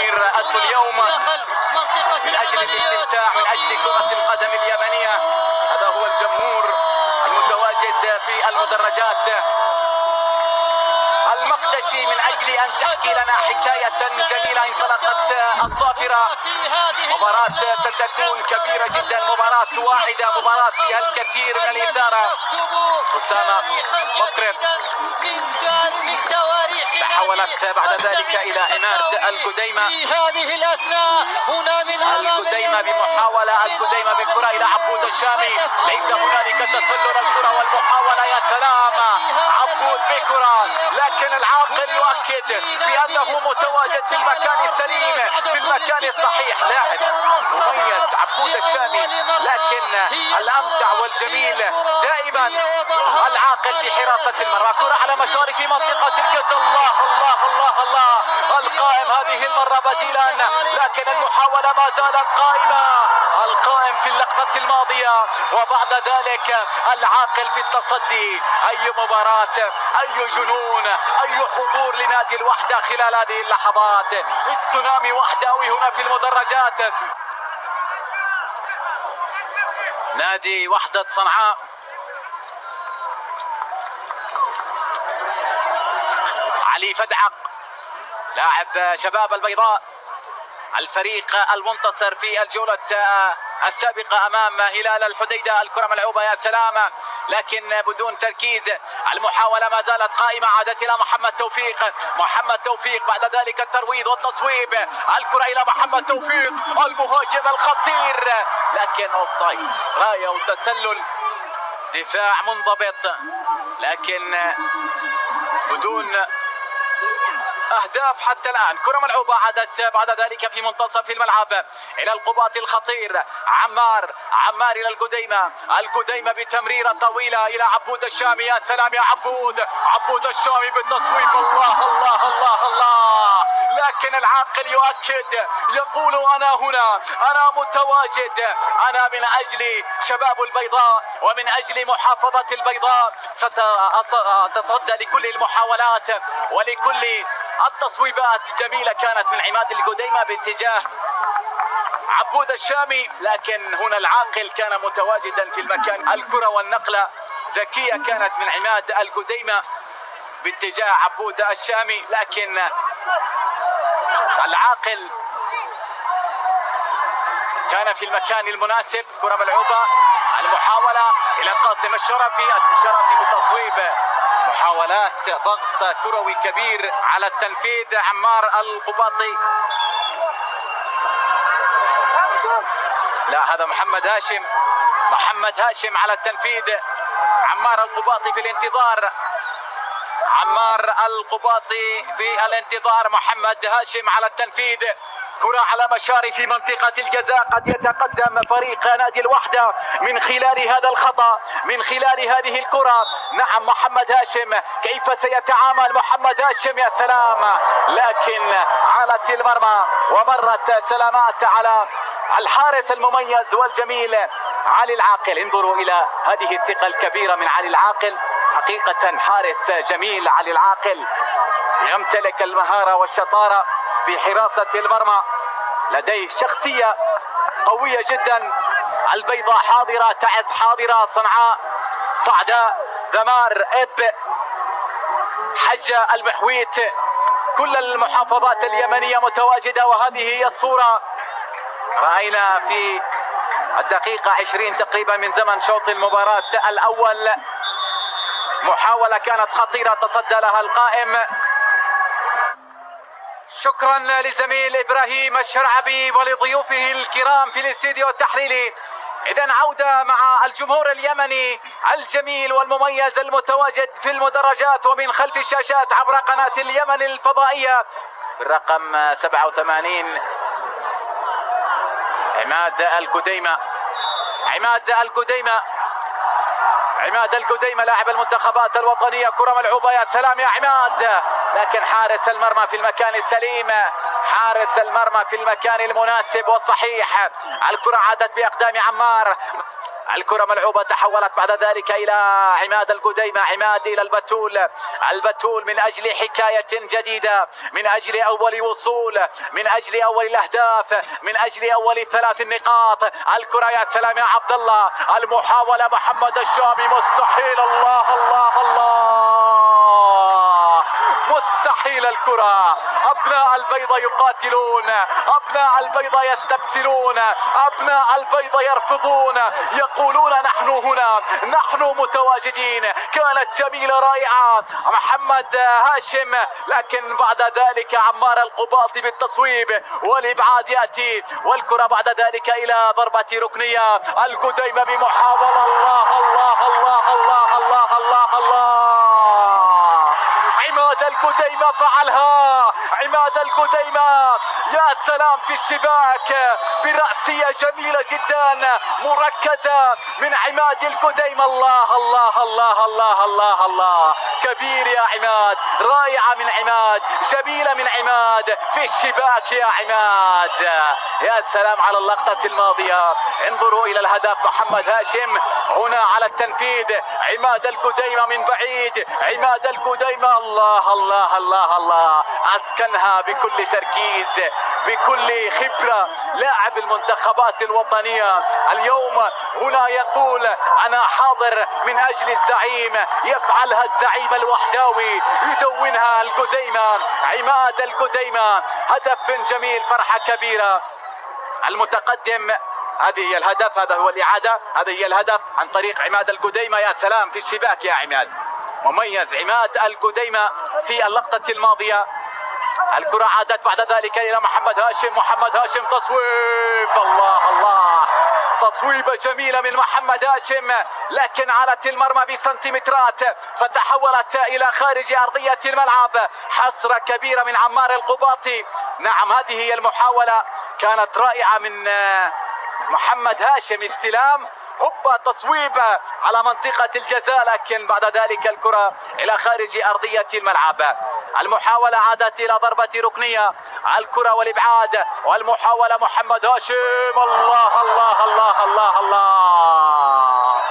الجماهير أتوا اليوم من أجل الاستمتاع، من أجل كرة القدم اليمنية. هذا هو الجمهور المتواجد في المدرجات. المقدشي من أجل أن تحكي لنا حكاية جميلة انطلقت الصافرة. مباراة ستكون كبيرة جدا، مباراة واحدة، مباراة فيها الكثير من الإثارة. أسامة مكرم تحولت بعد ذلك إلى عماد القديمة. القديمة بمحاولة، القديمة بالكرة إلى عبود الشامي. ليس هنالك تسلل الكرة والمحاولة. يا سلام، عبود بكرة، لكن العاقل يؤكد بأنه متواجد في المكان السليم، في المكان الصحيح. لاعب مميز عبود الشامي، لكن الأمتع والجميل دائما العاقل في حراسة المرمى. كرة على مشارف منطقة الجزاء. الله الله الله الله، القائم هذه المرة بديلا، لكن المحاولة ما زالت قائمة. القائم في اللقطة الماضية وبعد ذلك العاقل في التصدي. أي مباراة، أي جنون، أي حضور لنادي الوحدة خلال هذه اللحظات. تسونامي وحدوي هنا في المدرجات. نادي وحدة صنعاء علي فدعق لاعب شباب البيضاء، الفريق المنتصر في الجولة السابقة أمام هلال الحديدة. الكرة ملعوبة، يا سلام، لكن بدون تركيز. المحاولة ما زالت قائمة، عادت إلى محمد توفيق. محمد توفيق بعد ذلك الترويض والتصويب. الكرة إلى محمد توفيق المهاجم الخطير، لكن أوفسايد. راية وتسلل، دفاع منضبط، لكن بدون أهداف حتى الآن. كرة ملعوبة، عادت بعد ذلك في منتصف الملعب إلى القباط الخطير. عمار إلى القديمة. القديمة بتمريرة طويلة إلى عبود الشامي. يا سلام يا عبود الشامي بالتصويب. الله الله الله الله، لكن العاقل يؤكد، يقول أنا هنا، أنا متواجد، أنا من أجل شباب البيضاء ومن أجل محافظة البيضاء. ستصدى لكل المحاولات ولكل التصويبات. جميلة كانت من عماد القديمة باتجاه عبود الشامي، لكن هنا العاقل كان متواجدا في المكان. الكرة والنقلة ذكية كانت من عماد القديمة باتجاه عبود الشامي، لكن العاقل كان في المكان المناسب. كرة ملعوبة، المحاولة إلى قاسم الشرفي بالتصويب. محاولات ضغط كروي كبير على التنفيذ. عمار القباطي، لا هذا محمد هاشم على التنفيذ. عمار القباطي في الانتظار، محمد هاشم على التنفيذ. كرة على مشارف منطقة الجزاء. قد يتقدم فريق نادي الوحدة من خلال هذا الخطأ، من خلال هذه الكرة. نعم، محمد هاشم، كيف سيتعامل محمد هاشم؟ يا سلام، لكن علت المرمى ومرت سلامات على الحارس المميز والجميل علي العاقل. انظروا إلى هذه الثقة الكبيرة من علي العاقل. حقيقة حارس جميل علي العاقل، يمتلك المهارة والشطارة في حراسة المرمى، لديه شخصية قوية جدا. البيضاء حاضرة، تعز حاضرة، صنعاء، صعداء، ذمار، إب، حجة، المحويت، كل المحافظات اليمنية متواجدة. وهذه هي الصورة رأينا في الدقيقة 20 تقريبا من زمن شوط المباراة الأول. محاولة كانت خطيرة تصدى لها القائم. شكرا لزميل إبراهيم الشرعبي ولضيوفه الكرام في الاستديو التحليلي. إذن عودة مع الجمهور اليمني الجميل والمميز المتواجد في المدرجات ومن خلف الشاشات عبر قناة اليمن الفضائية بالرقم 87. عماد القديمة لاعب المنتخبات الوطنية. كرة ملعوبة، يا سلام يا عماد، لكن حارس المرمى في المكان السليم، حارس المرمى في المكان المناسب والصحيح. الكرة عادت بأقدام عمار. الكرة ملعوبة، تحولت بعد ذلك إلى عماد القديمة، عماد إلى البتول، البتول من أجل حكاية جديدة، من أجل أول وصول، من أجل أول الأهداف، من أجل أول 3 نقاط. الكرة يا سلام يا عبد الله، المحاولة محمد الشامي، مستحيل، الله الله الله، مستحيل. الكرة، أبناء البيضة يقاتلون، أبناء البيضة يستبسلون، أبناء البيضة يرفضون، يقولون نحن هنا، نحن متواجدين. كانت جميلة رائعة محمد هاشم، لكن بعد ذلك عمار القباطي بالتصويب والإبعاد يأتي، والكرة بعد ذلك إلى ضربة ركنية. القديمة بمحاولة، الله الله الله الله الله الله الله، عماد القديمة فعلها، عماد القديمة يا سلام في الشباك برأسية جميلة جدا مركزة من عماد القديمة. الله الله الله الله الله الله، كبير يا عماد، رائعة من عماد، جميلة من عماد في الشباك يا عماد. يا سلام على اللقطة الماضية، انظروا إلى الهدف، محمد هاشم هنا على التنفيذ، عماد القديمة من بعيد، عماد القديمة، الله الله الله الله، أسكنها بكل تركيز، بكل خبرة. لاعب المنتخبات الوطنية اليوم هنا يقول أنا حاضر من أجل الزعيم، يفعلها الزعيم الوحداوي، يدونها القديمة، عماد القديمة. هدف جميل، فرحة كبيرة. المتقدم، هذه هي الهدف، هذا هو الإعادة، هذه هي الهدف عن طريق عماد القديمة. يا سلام في الشباك يا عماد، مميز عماد القديمة في اللقطة الماضية. الكرة عادت بعد ذلك إلى محمد هاشم، محمد هاشم تصويب، الله الله، تصويبة جميلة من محمد هاشم، لكن علت المرمى بسنتيمترات فتحولت إلى خارج أرضية الملعب. حسرة كبيرة من عمار القباطي. نعم هذه هي المحاولة، كانت رائعة من محمد هاشم، استلام هوبا تصويب على منطقة الجزاء، لكن بعد ذلك الكرة إلى خارج أرضية الملعب. المحاولة عادت إلى ضربة ركنية، الكرة والإبعاد والمحاولة محمد هاشم، الله الله الله الله الله،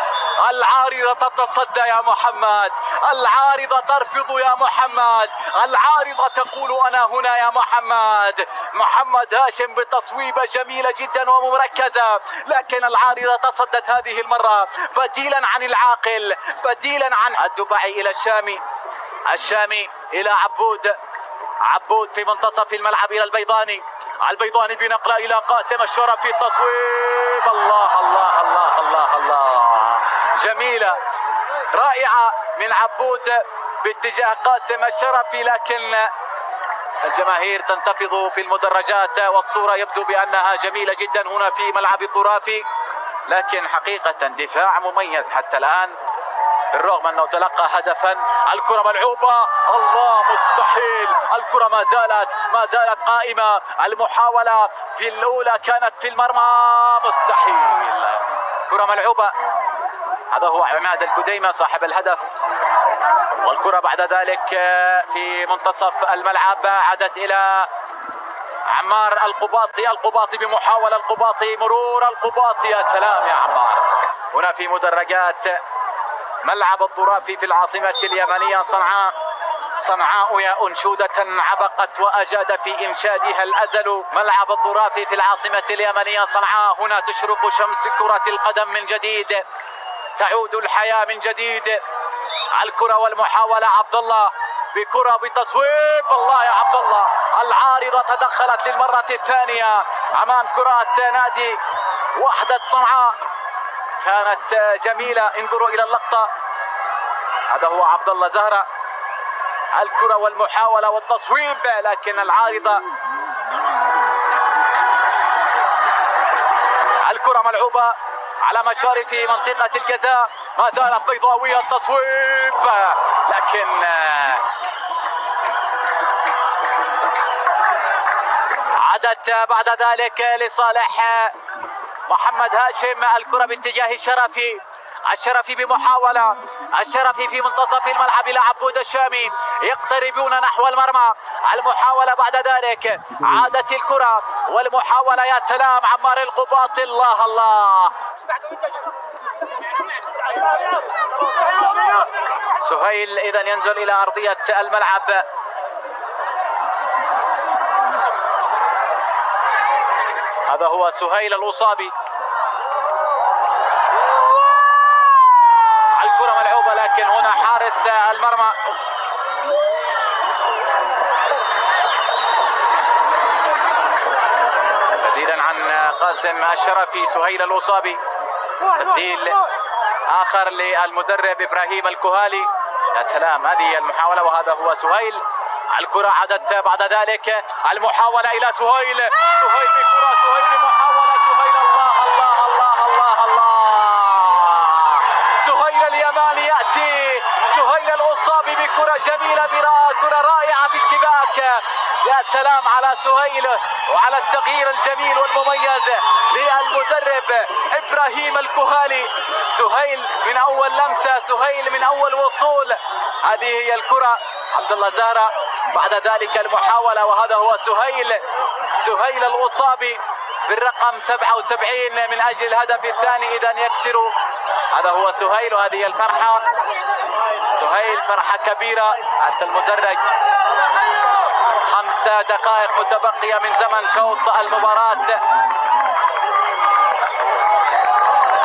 العارضة تتصدى يا محمد، العارضة ترفض يا محمد، العارضة تقول أنا هنا يا محمد. محمد هاشم بتصويبة جميلة جدا ومركزة، لكن العارضة تصدت هذه المرة، بديلا عن العاقل، بديلا عن الدبعي إلى الشامي، الشامي إلى عبود، عبود في منتصف الملعب إلى البيضاني، البيضاني بنقلة إلى قاسم الشرفي، التصويب، الله الله الله الله الله، جميلة رائعة من عبود باتجاه قاسم الشرفي، لكن الجماهير تنتفض في المدرجات والصورة يبدو بأنها جميلة جدا هنا في ملعب الطرافي، لكن حقيقة دفاع مميز حتى الآن بالرغم أنه تلقى هدفا. الكرة ملعوبة، الله، مستحيل، الكرة ما زالت قائمة، المحاولة في الأولى كانت في المرمى، مستحيل، كرة ملعوبة. هذا هو عماد القديمة صاحب الهدف، والكرة بعد ذلك في منتصف الملعب عادت إلى عمار القباطي، القباطي بمحاولة، القباطي مرور القباطي، يا سلام يا عمار. هنا في مدرجات ملعب الطرافي في العاصمة اليمنية صنعاء، صنعاء يا أنشودة عبقت وأجاد في إنشادها الأزل. ملعب الطرافي في العاصمة اليمنية صنعاء، هنا تشرق شمس كرة القدم من جديد، تعود الحياة من جديد. الكرة والمحاولة، عبد الله بكرة بتصويب، الله يا عبد الله، العارضة تدخلت للمرة الثانية أمام كرات نادي وحدة صنعاء، كانت جميلة. انظروا إلى اللقطة، هذا هو عبد الله زهرة، الكرة والمحاولة والتصويب، لكن العارضة، الكرة ملعوبة على مشارف منطقة الجزاء، ما زالت بيضاوية، التصويب، لكن عادت بعد ذلك لصالح محمد هاشم. الكرة باتجاه الشرفي، الشرفي بمحاولة، الشرفي في منتصف الملعب إلى عبود الشامي، يقتربون نحو المرمى. المحاولة بعد ذلك، عادت الكرة والمحاولة، يا سلام، عمار القباطي، الله الله، سهيل إذا ينزل إلى أرضية الملعب. هذا هو سهيل الأصابي. الكرة ملعوبة لكن هنا حارس المرمى بديلا عن قاسم الشرفي. سهيل الأصابي تبديل آخر للمدرب إبراهيم الكهالي. يا سلام، هذه المحاولة وهذا هو سهيل. الكرة عادت بعد ذلك المحاولة إلى سهيل. سهيل بكرة، سهيل بمحاولة، سهيل الله الله الله الله الله. سهيل اليماني يأتي، سهيل الأصابي بكرة جميلة، كرة رائعة في الشباك. يا سلام على سهيل وعلى التغيير الجميل والمميز للمدرب إبراهيم الكهالي. سهيل من أول لمسة، سهيل من أول وصول. هذه هي الكرة. عبد الله زهرة بعد ذلك المحاولة وهذا هو سهيل. سهيل الأصابي بالرقم 77 من أجل الهدف الثاني إذا يكسر. هذا هو سهيل وهذه الفرحة. سهيل فرحة كبيرة. حتى المدرج 5 دقائق متبقية من زمن شوط المباراة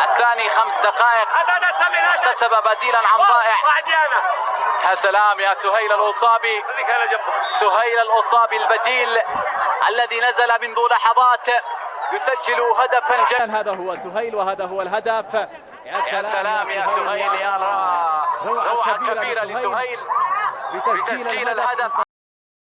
الثاني. 5 دقائق احتسب بديلا عن ضائع. يا سلام يا سهيل الأصابي. سهيل الأصابي البديل الذي نزل منذ لحظات يسجل هدفا جدا. هذا هو سهيل وهذا هو الهدف. يا سلام يا سهيل، يا روعة كبيرة لسهيل بتسجيل الهدف.